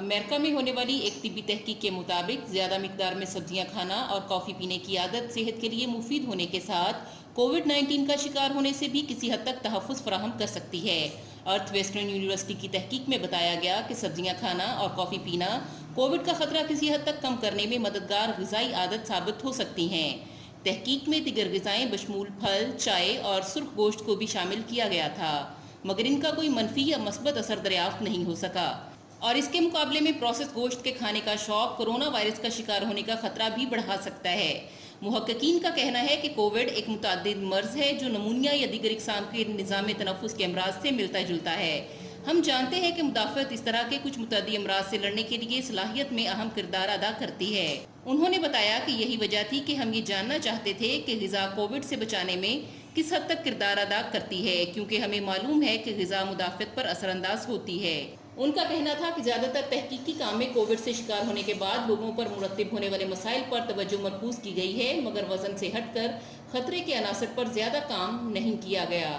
America में होने वाली एक तिब्बी तहकीक के मुताबिक ज़्यादा मिकदार में सब्जियां खाना और कॉफ़ी पीने की आदत सेहत के लिए मुफीद होने के साथ कोविड-19 का शिकार होने से भी किसी हद तक तहफ़्फ़ुज़ फराहम कर सकती है। अर्थ वेस्टर्न यूनिवर्सिटी की तहकीक में बताया गया कि सब्जियां खाना और कॉफ़ी पीना कोविड का ख़तरा किसी हद तक कम करने में मददगार ग़िज़ाई आदत साबित हो सकती हैं। तहकीक में दिगर ग़िज़ाएँ बशमूल फल, चाय और सुर्ख गोश्त को भी शामिल किया गया था, मगर इनका कोई मनफी या मस्बत असर दरियाफ्त नहीं हो सका। और इसके मुकाबले में प्रोसेस गोश्त के खाने का शौक कोरोना वायरस का शिकार होने का खतरा भी बढ़ा सकता है। मुहक्किकीन का कहना है कि कोविड एक मुतअद्दिद मर्ज है जो नमूनिया या दीगर इकसाम के निज़ाम तनफ़ुस के अमराज से मिलता जुलता है। हम जानते हैं कि मुदाफ़अत इस तरह के कुछ मुतअद्दी अमराज से लड़ने के लिए सलाहियत में अहम किरदार अदा करती है। उन्होंने बताया कि यही वजह थी कि हम ये जानना चाहते थे कि ग़िज़ा कोविड से बचाने में किस हद तक किरदार अदा करती है, क्योंकि हमें मालूम है कि ग़िज़ा मुदाफ़अत पर असरअंदाज होती है। उनका कहना था कि ज़्यादातर तहकीकी काम में कोविड से शिकार होने के बाद लोगों पर मुरतब होने वाले मसाइल पर तवज्जो मरकूज़ की गई है, मगर वज़न से हटकर ख़तरे के अनासर पर ज़्यादा काम नहीं किया गया।